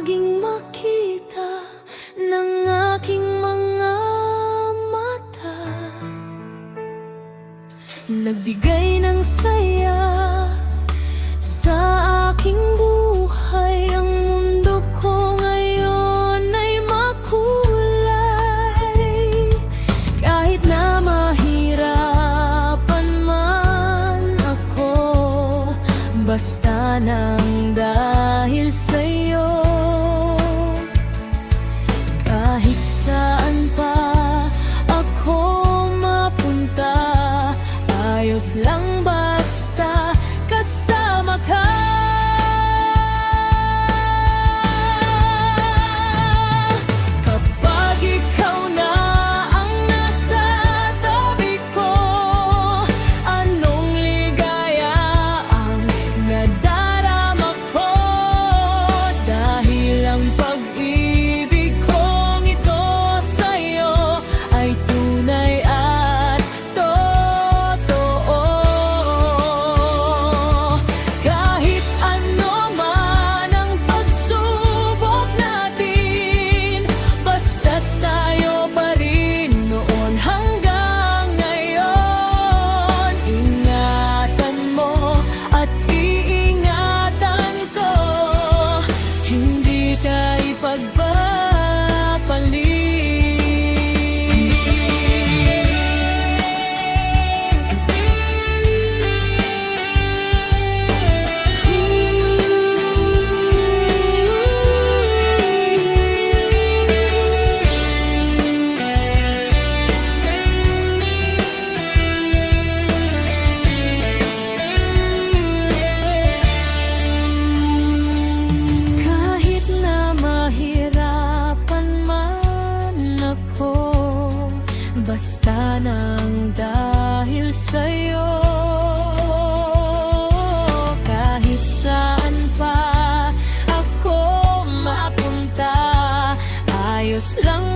laging makita ng aking mga mata, nagbigay ng saya sa aking buhay. Ang mundo ko ngayon ay makulay, kahit na mahirapan man ako, basta nang dahil sa'yo. Kahit saan pa ako mapunta, ayos lang basta kasama ka. Kapag ikaw na ang nasa tabi ko, anong ligaya ang nadarama ko. Dahil ang pag-ibig kong ito sa'yo ay tunay at totoo. Kahit ano man ang pagsubok natin, basta't tayo pa rin noon hanggang ngayon. Ingatan mo at iingatan ko, hindi ka ipagpapalit. Kahit na mahirapan man ako, basta nang dahil sa'yo. Kahit saan pa ako mapunta, ayos lang